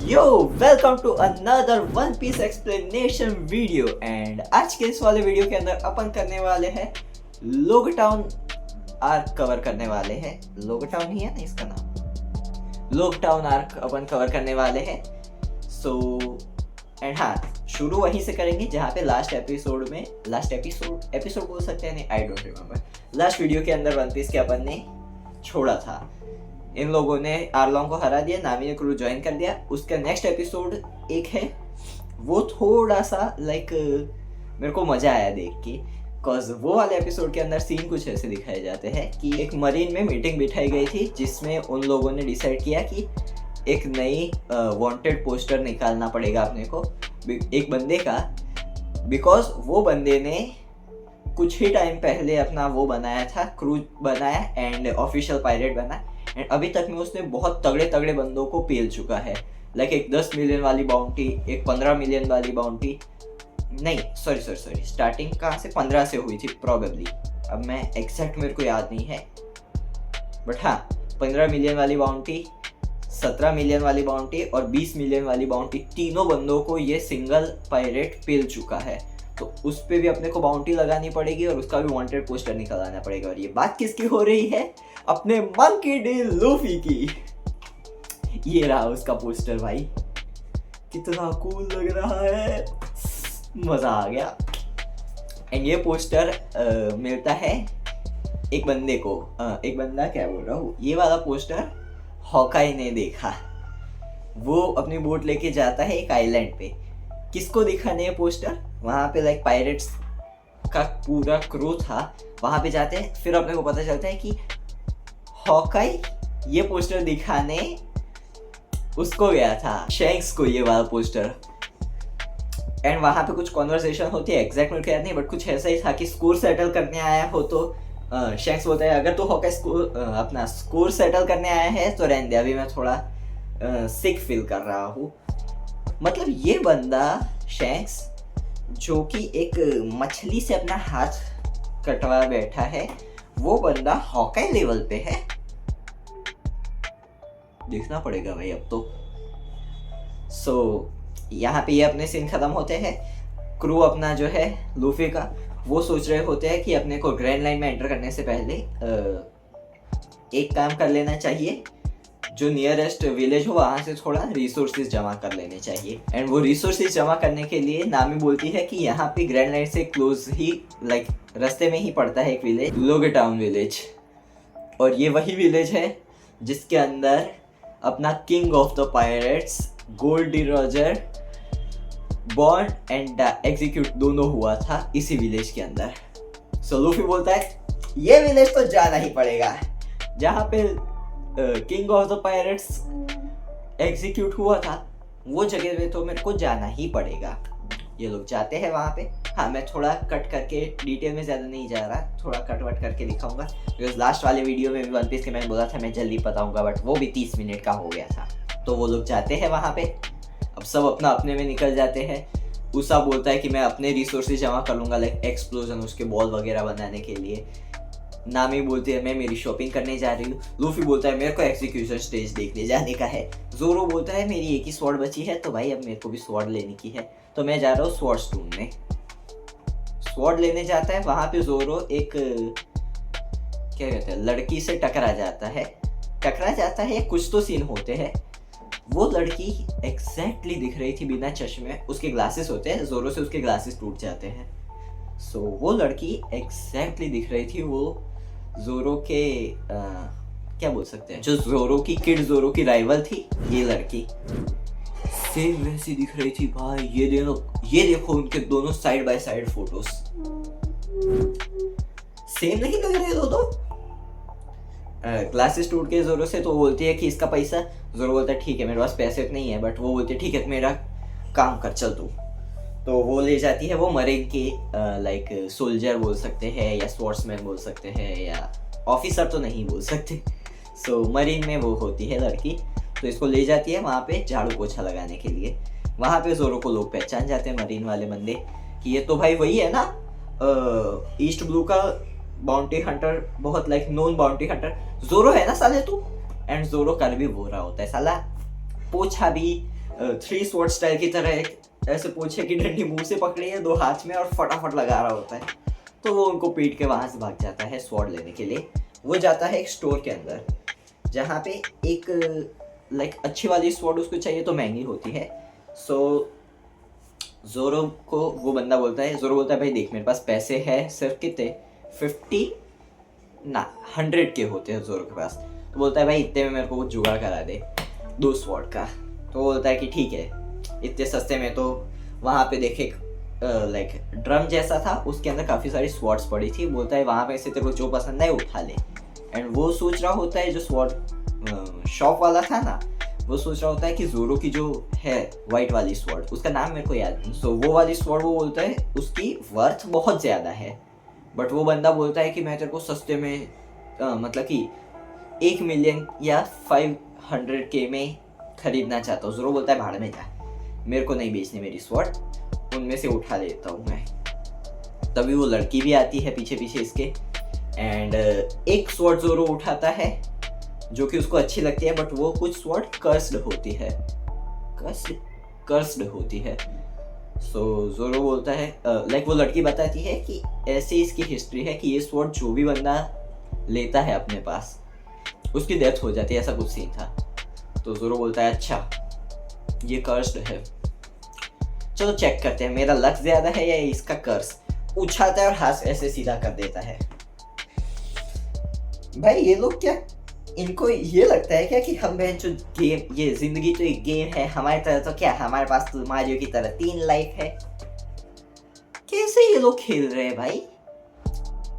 Yo welcome to another one piece explanation video. And आज के इस वाले वीडियो के अंदर अपन करने वाले हैं लोगटाउन आर्क कवर करने वाले हैं। लोगटाउन ही है ना इसका नाम, लोगटाउन आर्क अपन कवर करने वाले हैं। एंड हाँ, शुरू वहीं से करेंगे जहाँ पे लास्ट एपिसोड बोल सकते हैं, नहीं I don't remember, last video के अंदर वन पीस के अपन ने छोड़ा था। इन लोगों ने आर्लोंग को हरा दिया, नामी ने क्रू ज्वाइन कर दिया। उसका नेक्स्ट एपिसोड एक है, वो थोड़ा सा मेरे को मजा आया देख के, कॉज वो वाले एपिसोड के अंदर सीन कुछ ऐसे दिखाए जाते हैं कि एक मरीन में मीटिंग बिठाई गई थी जिसमें उन लोगों ने डिसाइड किया कि एक नई वांटेड पोस्टर निकालना पड़ेगा अपने को एक बंदे का, बिकॉज वो बंदे ने कुछ ही टाइम पहले अपना वो बनाया था, क्रू बनाया एंड ऑफिशियल पायरेट बना, एंड अभी तक में उसने बहुत तगड़े बंदों को पेल चुका है। लाइक एक 10 मिलियन वाली बाउंटी, एक 15 मिलियन वाली बाउंटी, नहीं सॉरी स्टार्टिंग कहाँ से 15 से हुई थी प्रॉबेबली, अब मैं एग्जैक्ट मेरे को याद नहीं है, बट हाँ 15 मिलियन वाली बाउंटी, 17 मिलियन वाली बाउंटी और 20 मिलियन वाली बाउंटी, तीनों बंदों को ये सिंगल पायरेट पेल चुका है। तो उस पे भी अपने को बाउंटी लगानी पड़ेगी और उसका भी वांटेड पोस्टर निकालना पड़ेगा। और ये बात किसकी हो रही है? अपने मंकी डी लूफी की। ये रहा उसका पोस्टर भाई, कितना कूल लग रहा है, मजा आ गया। एंड ये पोस्टर मिलता है एक बंदे को, एक बंदा क्या बोल रहा हूँ, ये वाला पोस्टर हॉकाई ने देखा। वो अपनी बोट लेके जाता है एक आइलैंड पे, किसको दिखाने है पोस्टर? वहाँ पे लाइक पायरेट्स का पूरा क्रू था, वहाँ पे जाते हैं, फिर अपने को पता चलता है कि हॉकाई ये पोस्टर दिखाने उसको गया था, शैंक्स को, ये वाला पोस्टर। एंड वहाँ पे कुछ कॉन्वर्सेशन होती है, एग्जैक्ट मेरे को याद नहीं, बट कुछ ऐसा ही था कि स्कोर सेटल करने आया हो तो शैंक्स बोलता है अगर तो हॉकाई अपना स्कोर सेटल करने आया है तो रहने दे, अभी मैं थोड़ा सिक फील कर रहा हूँ। मतलब ये बंदा शैंक्स जो कि एक मछली से अपना हाथ कटवा बैठा है, वो बंदा हॉकाई लेवल पे है। देखना पड़ेगा भाई अब तो। यहाँ पे ये अपने सीन खत्म होते हैं। क्रू अपना जो है लूफी का, वो सोच रहे होते हैं कि अपने को ग्रैंड लाइन में एंटर करने से पहले एक काम कर लेना चाहिए, जो नियरेस्ट विलेज हो वहाँ से थोड़ा रिसोर्सेज जमा कर लेने चाहिए। एंड वो रिसोर्सेज जमा करने के लिए नामी बोलती है कि यहाँ पे ग्रैंड लाइन से क्लोज ही लाइक रास्ते में ही पड़ता है एक विलेज, लोगटाउन विलेज। और ये वही विलेज है जिसके अंदर अपना king of the pirates gold D Roger bond and execute दोनों हुआ था इसी विलेज के अंदर। सो लूफी बोलता है ये विलेज तो जाना ही पड़ेगा, जहाँ पे king of the pirates execute हुआ था, वो जगह पे तो मेरे को जाना ही पड़ेगा। ये लोग जाते हैं वहाँ पे। हाँ, मैं थोड़ा कट करके डिटेल में ज़्यादा नहीं जा रहा, थोड़ा कट वट करके दिखाऊंगा, बिकॉज लास्ट वाले वीडियो में भी वन पीस के मैंने बोला था मैं जल्दी बताऊंगा, बट वो भी 30 मिनट का हो गया था। तो वो लोग जाते हैं वहाँ पे, अब सब अपना अपने में निकल जाते हैं। उसा बोलता है कि मैं अपने रिसोर्सेज जमा कर लूँगा, लाइक एक्सप्लोजन, उसके बॉल वगैरह बनाने के लिए। नामी बोलती है मैं मेरी शॉपिंग करने जा रही हूँ। लूफी बोलता है मेरे को एग्जीक्यूशन स्टेज देखने जाने का है। जोरो बोलता है मेरी एक ही स्वॉर्ड बची है, तो भाई अब मेरे को भी स्वॉर्ड लेने की है, तो मैं जा रहा हूँ स्वॉर्ड्स ढूंढने। स्वॉर्ड लेने जाता है, वहाँ पे जोरो एक क्या कहते हैं लड़की से टकरा जाता है, कुछ तो सीन होते हैं। वो लड़की एग्जैक्टली दिख रही थी बिना चश्मे, उसके ग्लासेस होते हैं, जोरो से उसके ग्लासेस टूट जाते हैं। वो लड़की एग्जैक्टली दिख रही थी, वो जोरो के क्या बोल सकते हैं, जो जोरो की किड, जोरो की राइवल थी, ये लड़की सेम वैसी दिख रही थी भाई। ये देखो उनके दोनों side by side photos, same नहीं लग रहे दोनों। ग्लासेस टूट के जोरो से, तो बोलती है कि इसका पैसा, जोरो बोलता है ठीक है मेरे पास पैसे नहीं है, बट वो बोलती है ठीक है मेरा काम कर चल तू। तो वो ले जाती है, वो मरीन के लाइक सोल्जर बोल सकते हैं या स्वॉर्ड्समैन बोल सकते हैं, या ऑफिसर तो नहीं बोल सकते। मरीन में वो होती है लड़की, तो इसको ले जाती है वहाँ पे झाड़ू पोछा लगाने के लिए। वहाँ पे जोरो को लोग पहचान जाते हैं, मरीन वाले बंदे, कि ये तो भाई वही है ना ईस्ट ब्लू का बाउंटी हंटर, बहुत लाइक नोन बाउंटी हंटर जोरो है ना साले तू। एंड जोरो कर भी वो रहा होता है, साला पोछा भी थ्री स्वॉर्ड स्टाइल की तरह एक ऐसे पूछे की डंडी मुंह से पकड़ी है 2 हाथ में और फटाफट लगा रहा होता है, तो वो उनको पीट के वहाँ से भाग जाता है स्वॉर्ड लेने के लिए। वो जाता है एक स्टोर के अंदर जहाँ पे एक अच्छी वाली स्वॉर्ड उसको चाहिए तो महंगी होती है। सो जोरो को वो बंदा बोलता है, जोरो बोलता है भाई देख मेरे पास पैसे है सिर्फ कितने 100 के होते हैं जोरो के पास। तो बोलता है भाई इतने में मेरे को कुछ जुगाड़ करा दे 2 स्वॉर्ड का। तो बोलता है कि ठीक है, इतने सस्ते में। तो वहाँ पे देखे ड्रम जैसा था, उसके अंदर काफ़ी सारी स्वॉर्ड्स पड़ी थी। बोलता है वहाँ पे से तेरे को जो पसंद है उठा ले। एंड वो सोच रहा होता है, जो स्वॉर्ड शॉप वाला था ना, वो सोच रहा होता है कि जोरो की जो है वाइट वाली स्वॉर्ड, उसका नाम मेरे को याद नहीं। सो वो वाली स्वॉर्ड वो बोलता है उसकी वर्थ बहुत ज़्यादा है। बट वो बंदा बोलता है कि मैं तेरे को सस्ते में मतलब कि 1 मिलियन या 500K में खरीदना चाहता हूँ। जोरो बोलता है भाड़ में जा, मेरे को नहीं बेचनी मेरी स्वॉर्ड, उनमें से उठा लेता हूँ मैं। तभी वो लड़की भी आती है पीछे पीछे इसके, एंड एक स्वॉर्ड जोरो उठाता है जो कि उसको अच्छी लगती है, बट वो कुछ स्वॉर्ड कर्स्ड होती है, कर्स्ड होती है। सो जोरो बोलता है वो लड़की बताती है कि ऐसे इसकी हिस्ट्री है कि ये स्वॉर्ड जो भी बंदा लेता है अपने पास उसकी डेथ हो जाती है, ऐसा कुछ सीन था। तो जोरो बोलता है अच्छा ये कर्स्ड है, चलो चेक करते हैं मेरा लक ज्यादा है या इसका कर्स। उछालता है और हाथ ऐसे सीधा कर देता है। भाई ये लोग क्या, इनको ये लगता है क्या कि हम जो गेम, ये जिंदगी तो एक गेम है, हमारी तरह तो क्या, हमारे पास तो मारियो की तरह 3 लाइफ है। कैसे ये लोग खेल रहे हैं भाई।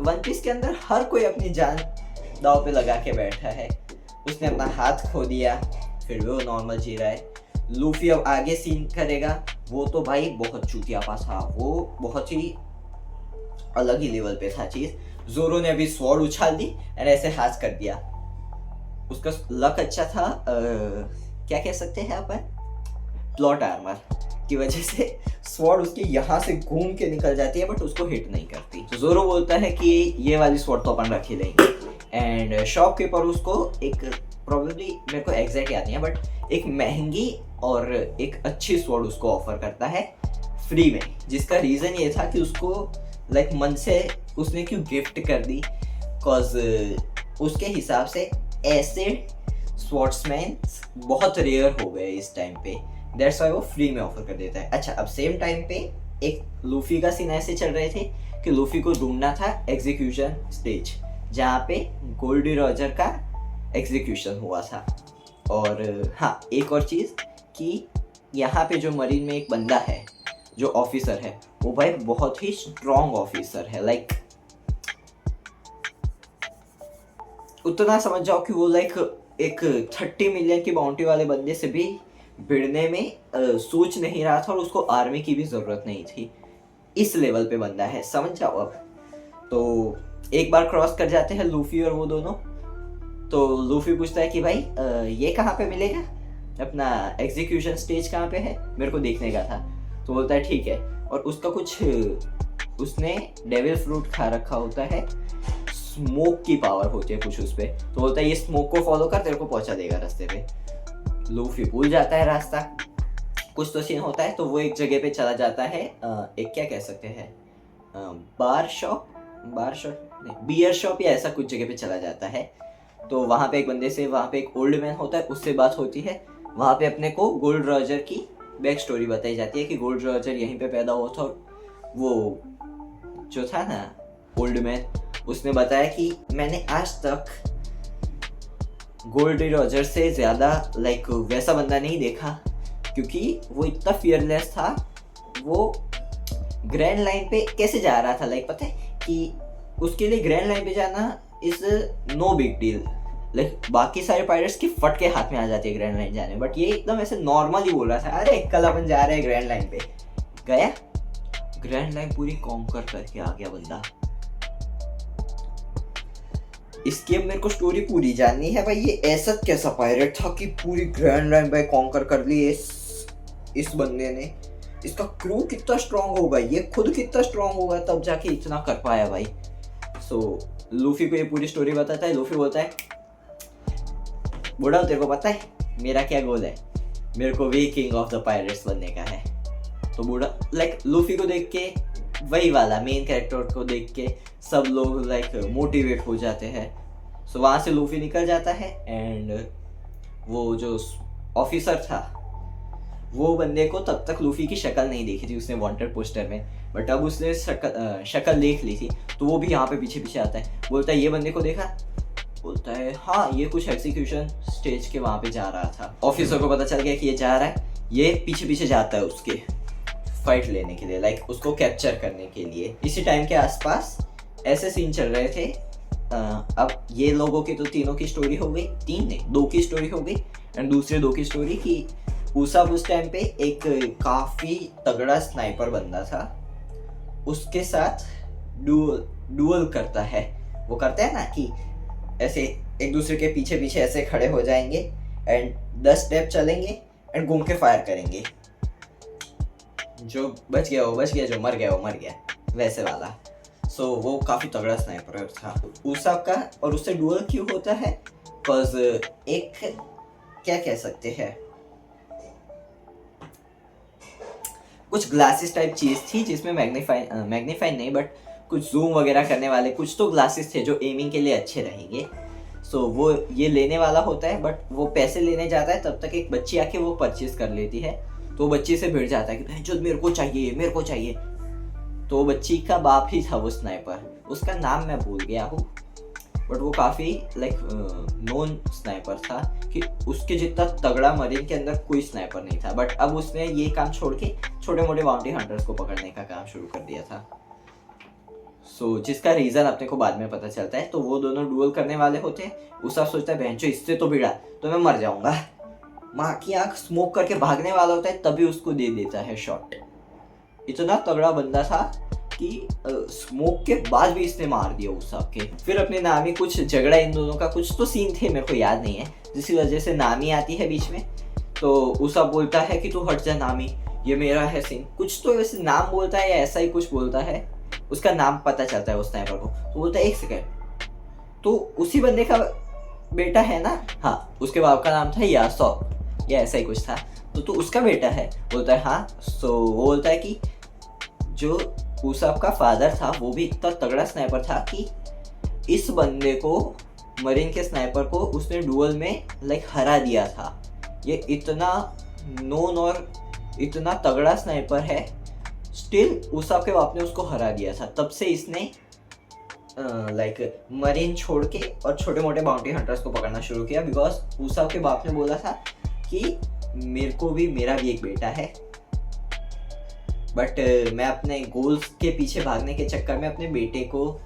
वन पीस के अंदर हर कोई अपनी जान दांव पे लगा के बैठा है। उसने अपना हाथ खो दिया, फिर भी वो नॉर्मल जी रहा है। लूफी अब आगे सीन करेगा, वो तो भाई बहुत चूतिया पास था, वो बहुत ही अलग ही लेवल पे था चीज। जोरो ने अभी स्वॉर्ड उछाल दी और ऐसे हाथ कर दिया। उसका लक अच्छा था, क्या कह सकते हैं अपन, प्लॉट आर्मर की वजह से स्वॉर्ड उसके यहाँ से घूम के निकल जाती है बट उसको हिट नहीं करती। तो जोरो बोलता है कि ये वाली स्वॉर्ड तो अपन रख ही लेंगे। एंड शॉपकीपर उसको एक, प्रोबेबली मेरे को एग्जैक्ट याद नहीं है, बट एक महंगी और एक अच्छी स्वॉर्ड उसको ऑफर करता है फ्री में, जिसका रीज़न ये था कि उसको मन से उसने क्यों गिफ्ट कर दी, कॉज उसके हिसाब से ऐसे स्वॉर्ड्समैन बहुत रेयर हो गए इस टाइम पे, दैट्स वाई वो फ्री में ऑफर कर देता है। अच्छा, अब सेम टाइम पे एक लूफी का सीन ऐसे चल रहे थे कि लूफी को ढूंढना था एग्जीक्यूशन स्टेज, जहाँ पे गोल्डी रॉजर का एग्जीक्यूशन हुआ था। और हाँ, एक और चीज़ कि यहाँ पे जो मरीन में एक बंदा है जो ऑफिसर है, वो भाई बहुत ही स्ट्रॉन्ग ऑफिसर है। उतना समझ जाओ कि वो एक 30 मिलियन की बाउंटी वाले बंदे से भी भिड़ने में सोच नहीं रहा था, और उसको आर्मी की भी ज़रूरत नहीं थी। इस लेवल पे बंदा है, समझ जाओ। अब तो एक बार क्रॉस कर जाते हैं लूफी और वो दोनों। तो लूफी पूछता है कि भाई ये कहाँ पे मिलेगा, अपना एग्जीक्यूशन स्टेज कहाँ पे है, मेरे को देखने का था। तो बोलता है ठीक है। और उसका कुछ, उसने डेविल फ्रूट खा रखा होता है, स्मोक की पावर होती है कुछ उस पर। तो बोलता है ये स्मोक को फॉलो कर, तेरे को पहुंचा देगा रास्ते पे। लूफी भूल जाता है रास्ता, कुछ तो सीन होता है। तो वो एक जगह पे चला जाता है, एक क्या कह सकते हैं, बियर शॉप या ऐसा कुछ जगह पे चला जाता है। तो वहाँ पे एक बंदे से, वहाँ पे एक ओल्ड मैन होता है, उससे बात होती है। वहाँ पे अपने को गोल्ड रॉजर की बैक स्टोरी बताई जाती है कि गोल्ड रॉजर यहीं पे पैदा हुआ था, और वो जो था ना ओल्ड मैन, उसने बताया कि मैंने आज तक गोल्ड रॉजर से ज़्यादा वैसा बंदा नहीं देखा, क्योंकि वो इतना फियरलेस था। वो ग्रैंड लाइन पे कैसे जा रहा था, पता है कि उसके लिए ग्रैंड लाइन पे जाना इज नो बिग डील। बाकी सारे पायरेट्स की फट के हाथ में आ जाती है ग्रैंड लाइन जाने, बट ये एकदम ऐसे नॉर्मल ही बोल रहा था, अरे कल अपन जा रहे हैं ग्रैंड लाइन पे। गया, ग्रैंड लाइन पूरी कॉन्कर करके आ गया बंदा। इसकी अब मेरे को स्टोरी पूरी जाननी है भाई। ये ऐसा कैसा पायरेट था कि पूरी ग्रैंड लाइन भाई कॉन्कर कर ली इस बंदे ने। इसका क्रू कितना स्ट्रांग होगा, ये खुद कितना स्ट्रांग होगा, तब जाके इतना कर पाया भाई। सो लूफी को ये पूरी स्टोरी बताता है। लूफी बोलता है, बूढ़ा तेरे को पता है मेरा क्या गोल है, मेरे को भी किंग ऑफ द पायरेट्स बनने का है। तो बूढ़ा लाइक लूफी को देख के, वही वाला मेन कैरेक्टर को देख के सब लोग लाइक मोटिवेट हो जाते हैं। सो वहाँ से लूफी निकल जाता है एंड वो जो ऑफिसर था वो बंदे को तब तक लूफी की शक्ल नहीं देखी थी उसने वांटेड पोस्टर में, बट अब उसने शक्ल देख ली थी। तो वो भी यहाँ पे पीछे पीछे आता है, बोलता है ये बंदे को देखा, बोलता है हाँ ये कुछ एग्जीक्यूशन स्टेज के वहाँ पे जा रहा था। ऑफिसर को पता चल गया कि ये जा रहा है, ये पीछे पीछे जाता है उसके फाइट लेने के लिए, लाइक उसको कैप्चर करने के लिए। इसी टाइम के आसपास ऐसे सीन चल रहे थे। अब ये लोगों की तो तीनों की स्टोरी हो गई, तीन नहीं 2 की स्टोरी हो गई एंड दूसरे 2 की स्टोरी की उसाब उस टाइम पे एक काफ़ी तगड़ा स्नाइपर बंदा था, उसके साथ डुअल करता है। वो करते हैं ना कि ऐसे एक दूसरे के पीछे पीछे ऐसे खड़े हो जाएंगे एंड 10 स्टेप चलेंगे एंड घूम के फायर करेंगे, जो बच गया वो बच गया, जो मर गया वो मर गया, वैसे वाला। सो वो काफ़ी तगड़ा स्नाइपर था उसाब का। और उससे डुअल क्यों होता है? बिकॉज एक क्या कह सकते हैं, कुछ ग्लासेस टाइप चीज़ थी जिसमें मैग्नीफाई नहीं बट कुछ जूम वगैरह करने वाले कुछ तो ग्लासेस थे जो एमिंग के लिए अच्छे रहेंगे। सो वो ये लेने वाला होता है, बट वो पैसे लेने जाता है, तब तक एक बच्ची आके वो परचेज कर लेती है। तो बच्ची से भिड़ जाता है कि भाई जो मेरे को चाहिए। तो वो बच्ची का बाप ही था वो स्नाइपर, उसका नाम मैं भूल गया हूँ, बट वो काफ़ी लाइक नोन स्नाइपर था कि उसके जितना तगड़ा मरीन के अंदर कोई स्नाइपर नहीं था। बट अब उसने ये काम छोड़ के छोटे मोटे बाउंटी हंटर्स को पकड़ने का काम शुरू कर दिया था। सो जिसका रीज़न अपने को बाद में पता चलता है। तो वो दोनों डुअल करने वाले होते हैं। उसा सोचता है बहनचो इससे तो भिड़ा तो मैं मर जाऊंगा, माँ की आँख स्मोक करके भागने वाला होता है, तभी उसको दे देता है शॉट। इतना तगड़ा बंदा था कि स्मोक के बाद भी इसने मार दिया उस सब के। फिर अपने नामी कुछ झगड़ा इन दोनों का कुछ तो सीन थे, मेरे को याद नहीं है, जिसकी वजह से नामी आती है बीच में। तो उसा बोलता है कि तू हट जा नामी, ये मेरा है सीन, कुछ तो वैसे नाम बोलता है या ऐसा ही कुछ बोलता है, उसका नाम पता चलता है उस स्नाइपर को। तो बोलता है 1 सेकेंड, तो उसी बंदे का बेटा है ना? हाँ, उसके बाप का नाम था यासो या ऐसा ही कुछ था, तो उसका बेटा है? बोलता है हाँ। सो वो बोलता है कि जो उसाब का फादर था वो भी इतना तगड़ा स्नाइपर था कि इस बंदे को, मरीन के स्नाइपर को, उसने डुअल में लाइक हरा दिया था। ये इतना नोन और इतना तगड़ा स्नाइपर है, स्टिल उसाब के बाप ने उसको हरा दिया था। तब से इसने लाइक मरीन छोड़ के और छोटे मोटे बाउंटी हंटर्स को पकड़ना शुरू किया, बिकॉज उसाब के बाप ने बोला था कि मेरा भी एक बेटा है, बट मैं अपने गोल्स के पीछे भागने के चक्कर में अपने बेटे को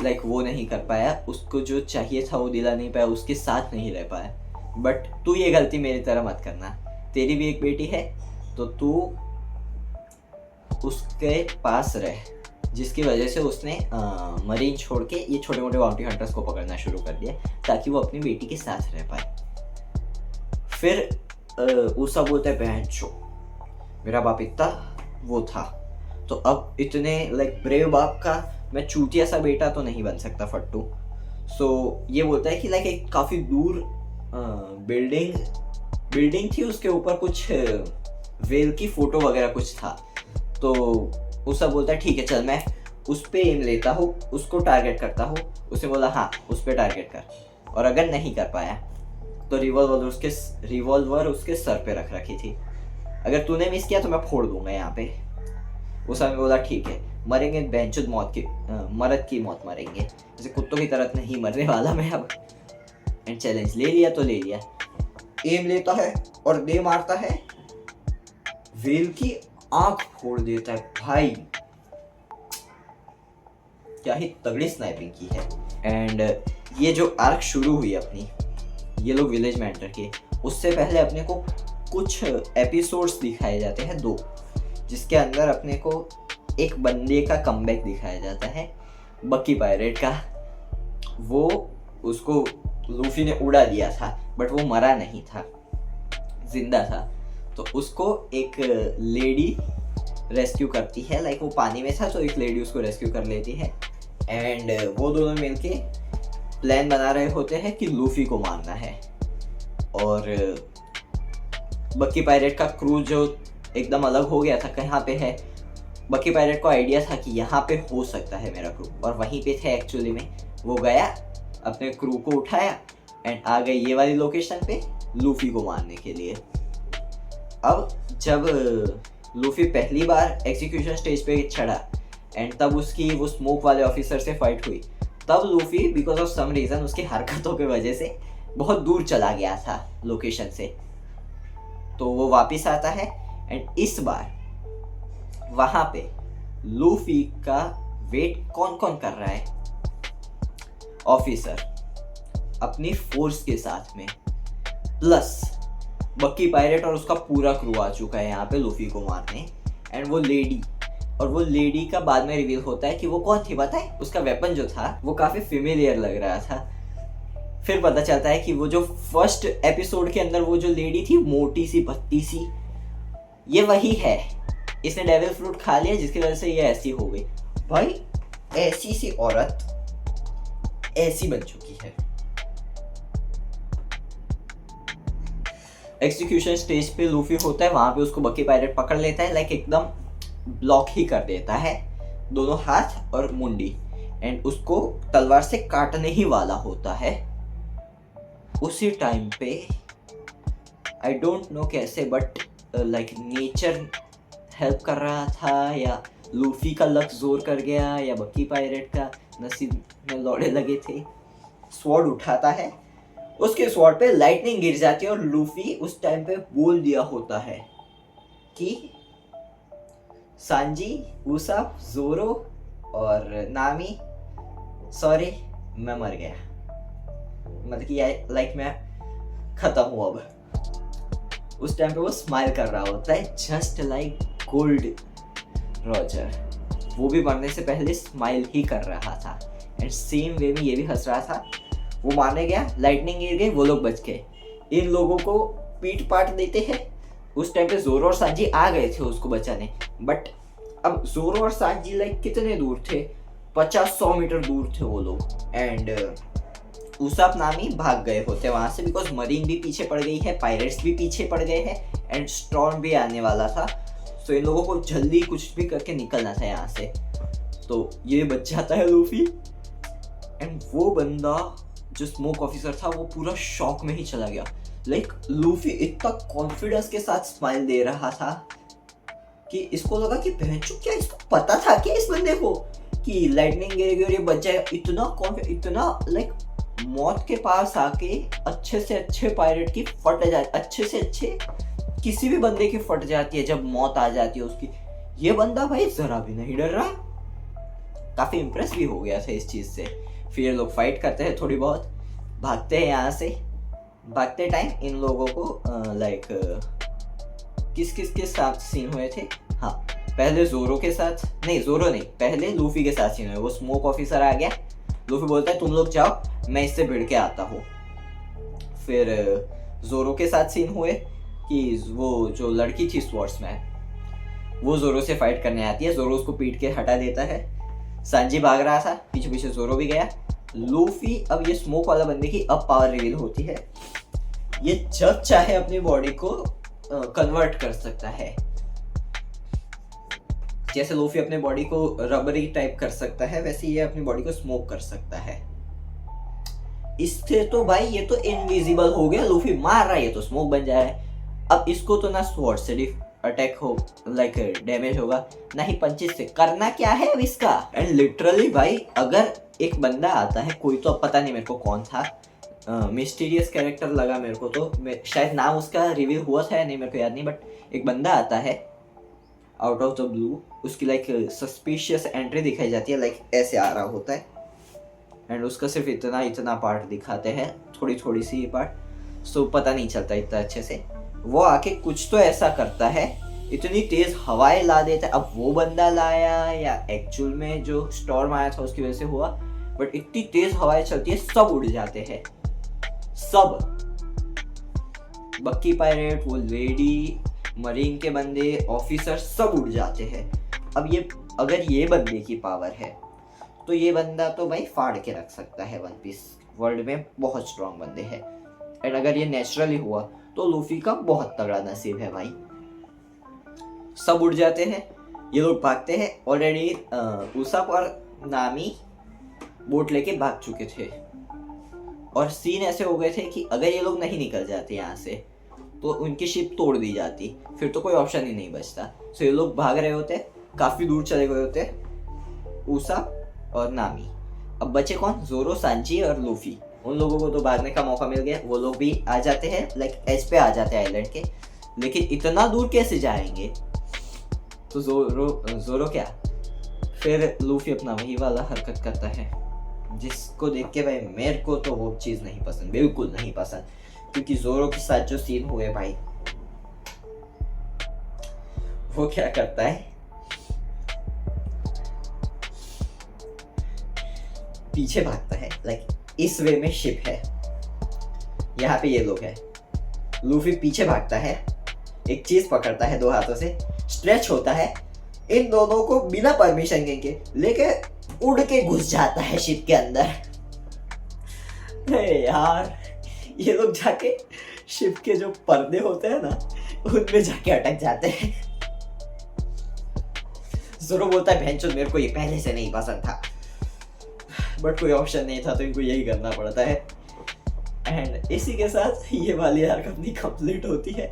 लाइक वो नहीं कर पाया, उसको जो चाहिए था वो दिला नहीं पाया, उसके साथ नहीं रह पाया। बट तू ये गलती मेरी तरह मत करना, तेरी भी एक बेटी है तो तू उसके पास रह। जिसकी वजह से उसने मरीन छोड़ के ये छोटे मोटे बाउंटी हंटर्स को पकड़ना शुरू कर दिया ताकि वो अपनी बेटी के साथ रह पाए। फिर उसा बोलता है बहन चो, मेरा बाप इतना वो था, तो अब इतने लाइक ब्रेव बाप का मैं चूतिया सा बेटा तो नहीं बन सकता फट्टू। सो ये बोलता है कि लाइक एक काफ़ी दूर बिल्डिंग थी, उसके ऊपर कुछ वेल की फ़ोटो वगैरह कुछ था। तो उसा बोलता है ठीक है चल मैं उस पर एम लेता हूँ, उसको टारगेट करता हूँ। उसने बोला हाँ उस पर टारगेट कर, और अगर नहीं कर पाया तो रिवॉल्वर उसके सर पे रख रखी थी, अगर तूने मिस किया तो मैं फोड़ दूंगा यहाँ पे। उस ने बोला ठीक है, मरेंगे बेंचुद मौत की मरद की मौत मरेंगे, जैसे कुत्तों की तरह नहीं मरने वाला मैं अब। एंड चैलेंज ले लिया तो ले लिया, एम लेता है और दे मारता है, वेल की आंख फोड़ देता है। भाई क्या ही तगड़ी स्नाइपिंग की है। एंड ये जो आर्क शुरू हुई अपनी, ये लोग विलेज में एंटर किए, उससे पहले अपने को कुछ एपिसोड्स दिखाए जाते हैं 2, जिसके अंदर अपने को एक बंदे का कमबैक दिखाया जाता है, बकी पायरेट का। वो उसको लूफी ने उड़ा दिया था बट वो मरा नहीं था, जिंदा था। तो उसको एक लेडी रेस्क्यू करती है, लाइक वो पानी में था तो एक लेडी उसको रेस्क्यू कर लेती है। एंड वो दोनों मिलके प्लान बना रहे होते हैं कि लूफी को मारना है। और बकी पायरेट का क्रू जो एकदम अलग हो गया था कहाँ पे है, बकी पायरेट को आइडिया था कि यहाँ पे हो सकता है मेरा क्रू, और वहीं पे थे एक्चुअली में। वो गया, अपने क्रू को उठाया एंड आ गए ये वाली लोकेशन पे लूफी को मारने के लिए। अब जब लूफी पहली बार एग्जीक्यूशन स्टेज पे चढ़ा एंड तब उसकी वो स्मोक वाले ऑफिसर से फाइट हुई, तब Luffy because of some reason उसकी हरकतों की वजह से बहुत दूर चला गया था लोकेशन से। तो वो वापस आता है एंड इस बार वहाँ पे लूफी का वेट कौन कौन कर रहा है? ऑफिसर अपनी फोर्स के साथ में, प्लस बकी पायरेट और उसका पूरा क्रू आ चुका है यहाँ पे लूफी को मारने, एंड वो लेडी, और वो लेडी का बाद में रिवील होता है कि वो कौन थी पता है? उसका वेपन जो था वो काफी फेमिलियर लग रहा था। फिर पता चलता है कि वो जो फर्स्ट एपिसोड के अंदर वो जो लेडी थी मोटी सी पत्ती सी, ये वही है। इसने डेविल फ्रूट खा लिया जिसकी वजह से ये ऐसी हो गई। भाई ऐसी सी औरत ऐसी बन चुकी है। एग्जीक्यूशन स्टेज पे लूफी होता है, वहां पे उसको बकी पायरेट पकड़ लेता है, लाइक एकदम ब्लॉक ही कर देता है दोनों हाथ और मुंडी, एंड उसको तलवार से काटने ही वाला होता है। उसी टाइम पे आई डोंट नो कैसे बट लाइक नेचर हेल्प कर रहा था, या लूफी का लक जोर कर गया, या बकी पायरेट का नसीब में लौड़े लगे थे। स्वॉर्ड उठाता है, उसके स्वॉर्ड पे लाइटनिंग गिर जाती है, और लूफी उस टाइम पे बोल दिया होता है कि सांजी, उसाप, जोरो और नामी, सॉरी मैं मर गया, मतलब कि लाइक मैं खत्म हूँ अब। उस टाइम पे वो स्माइल कर रहा होता है जस्ट लाइक गोल्ड रॉजर। वो भी मरने से पहले स्माइल ही कर रहा था, एंड सेम वे में ये भी हंस रहा था। वो मारने गया, लाइटनिंग गिर गई, वो लोग बच गए। इन लोगों को पीट पाट देते हैं। उस टाइम पे जोरो और सांजी आ गए थे उसको बचाने, बट अब जोरो और सांजी लाइक कितने दूर थे? 50-100 मीटर दूर थे वो लोग, एंड उसाप नामी भाग गए होते वहां से, बिकॉज मरीन भी पीछे पड़ गई है, पायरेट्स भी पीछे पड़ गए हैं, एंड स्टॉर्म भी आने वाला था। तो इन लोगों को जल्दी कुछ भी करके निकलना था यहाँ से। तो ये बच जाता है लूफी, एंड वो बंदा जो स्मोक ऑफिसर था वो पूरा शॉक में ही चला गया। लाइक लूफी इतना कॉन्फिडेंस के साथ स्माइल दे रहा था कि इसको लगा कि बहनचोद क्या इसको पता था क्या इस बंदे को कि लाइटनिंग गिरेगी और ये बच जाएगा? इतना लाइक मौत के पास आके अच्छे से अच्छे पायरेट की फट जाती, अच्छे से अच्छे किसी भी बंदे की फट जाती है जब मौत आ जाती है उसकी। ये बंदा भाई जरा भी नहीं डर रहा। काफी इम्प्रेस भी हो गया था इस चीज से। फिर लोग फाइट करते हैं, थोड़ी बहुत भागते हैं यहाँ से। भागते टाइम इन लोगों को लाइक किस किस के साथ सीन हुए थे? हाँ, पहले जोरो के साथ, नहीं जोरो नहीं, पहले लूफी के साथ सीन हुए। वो स्मोक ऑफिसर आ गया, लूफी बोलता है तुम लोग जाओ, मैं इससे भिड़ के आता हूँ। फिर जोरो के साथ सीन हुए कि वो जो लड़की थी स्वॉर्ड्समैन, वो जोरो से फाइट करने आती है, जोरो उसको पीट के हटा देता है। सांजी भाग रहा था, पीछे पीछे जोरो भी गया। लूफी, अब ये स्मोक वाला बंदे की अब पावर रिवील होती है। ये जब चाहे अपनी बॉडी को कन्वर्ट कर सकता है। जैसे लूफी अपने बॉडी को रबरी टाइप कर सकता है, वैसे ये अपनी बॉडी को स्मोक कर सकता है। इससे तो भाई ये तो इनविजिबल हो गया, लूफी मार रहा है, ये तो स्मोक बन जा रहा है। अब इसको तो ना स्वॉर्ड से अटैक हो लाइक डैमेज होगा, ना ही पंचेस से। करना क्या है अब इसका? एंड लिटरली भाई अगर एक बंदा आता है, कोई तो अब पता नहीं मेरे को कौन था, मिस्टीरियस कैरेक्टर लगा मेरे को, तो शायद नाम उसका रिवील हुआ था या नहीं मेरे को याद नहीं, बट एक बंदा आता है आउट ऑफ द ब्लू, उसकी लाइक सस्पिशियस एंट्री दिखाई जाती है, लाइक ऐसे आ रहा होता है, एंड उसका सिर्फ इतना पार्ट दिखाते हैं, थोड़ी सी पार्ट, सो पता नहीं चलता इतना अच्छे से। वो आके कुछ तो ऐसा करता है, इतनी तेज हवाएं ला देता है। अब वो बंदा लाया या एक्चुअल में जो स्टॉर्म आया था उसकी वजह से हुआ, बट इतनी तेज हवाएं चलती है, सब उड़ जाते हैं, सब। बक्की पायरेट, वो लेडी, मरीन के बंदे, ऑफिसर, सब उड़ जाते हैं। अब ये अगर ये बंदे की पावर है तो ये बंदा तो भाई फाड़ के रख सकता है वन पीस। वर्ल्ड में बहुत स्ट्रॉन्ग बंदे हैं, एंड अगर ये नेचुरली हुआ तो लूफी का बहुत तगड़ा नसीब है भाई। सब उड़ जाते हैं, ये लोग भागते हैं। ऑलरेडी उसाप और नामी बोट लेके भाग चुके थे और सीन ऐसे हो गए थे कि अगर ये लोग नहीं निकल जाते यहाँ से तो उनकी शिप तोड़ दी जाती, फिर तो कोई ऑप्शन ही नहीं बचता। सो ये लोग भाग रहे होते, काफी दूर चले गए होते उसाप और नामी। अब बचे कौन? जोरो, सांची और लूफी। उन लोगों को तो भागने का मौका मिल गया, वो लोग भी आ जाते हैं, लाइक एज पे आ जाते हैं आइलैंड के। लेकिन इतना दूर कैसे जाएंगे? तो जोरो क्या, फिर लूफी अपना वही वाला हरकत करता है जिसको देख के भाई मेरे को तो वो चीज़ नहीं पसंद, बिल्कुल नहीं पसंद। क्योंकि जोरो के साथ जो सीन हुए भाई, वो क्या करता है, पीछे भागता है। लाइक इस वे में शिप है, यहाँ पे ये लोग है, लूफी पीछे भागता है, एक चीज पकड़ता है 2 हाथों से, स्ट्रेच होता है, इन दोनों को बिना परमिशन के लेके उड़ के घुस जाता है शिप के अंदर। अरे यार, ये लोग जाके शिप के जो पर्दे होते हैं ना, उनमें जाके अटक जाते हैं। जोरो बोलता है भैंचोद मेरे को ये पहले से नहीं पसंद था, बट कोई ऑप्शन नहीं था तो इनको यही करना पड़ता है। एंड इसी के साथ ये वाली आर्क अपनी कंप्लीट होती है।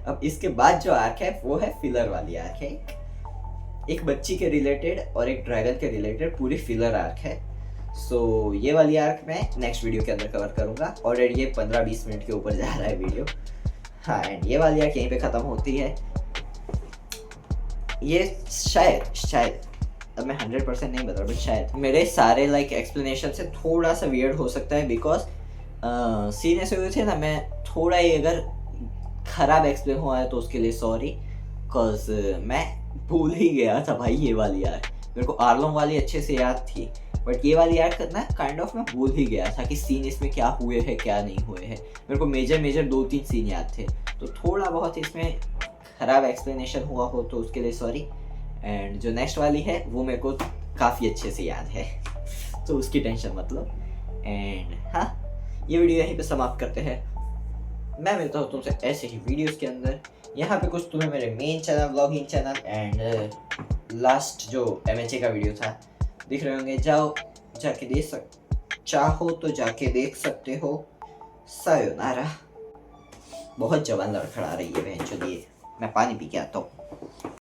अब इसके बाद जो आर्क है वो है फिलर वाली आर्क है, एक बच्ची के रिलेटेड और एक ड्रैगन के रिलेटेड पूरी फिलर आर्क है। सो ये वाली आर्क मैं नेक्स्ट वीडियो के अंदर कवर करूंगा। ऑलरेडी ये 15-20 मिनट के ऊपर जा रहा है वीडियो। हाँ, एंड ये वाली आर्क यहीं पे ख़त्म होती है। ये शायद अब मैं 100% नहीं बता रहा, बट शायद मेरे सारे लाइक एक्सप्लेनेशन से थोड़ा सा वियर्ड हो सकता है, बिकॉज सीन ऐसे हुए थे ना, मैं थोड़ा ही अगर ख़राब एक्सप्लेन हुआ है तो उसके लिए सॉरी, बिकॉज मैं भूल ही गया था भाई ये वाली आर्क। मेरे को आर्लोंग वाली अच्छे से याद थी, बट ये वाली आर्क करना काइंड ऑफ मैं भूल ही गया था कि सीन इसमें क्या हुए हैं क्या नहीं हुए हैं। मेरे को मेजर 2-3 सीन याद थे, तो थोड़ा बहुत इसमें ख़राब एक्सप्लेनेशन हुआ हो तो उसके लिए सॉरी। एंड जो नेक्स्ट वाली है वो मेरे को काफ़ी अच्छे से याद है, तो उसकी टेंशन मतलब। एंड हाँ, ये वीडियो यहीं पे समाप्त करते हैं। मैं मिलता हूँ तुमसे ऐसे ही वीडियोस के अंदर। यहाँ पे कुछ तुम्हें मेरे main channel, vlogging channel and last जो MHA का वीडियो था दिख रहे होंगे, जाके चाहो तो जाके देख सकते हो। सायोनारा। बहुत जवान लड़खड़ा रही है बहन, चलिए मैं पानी पी के आता हूँ।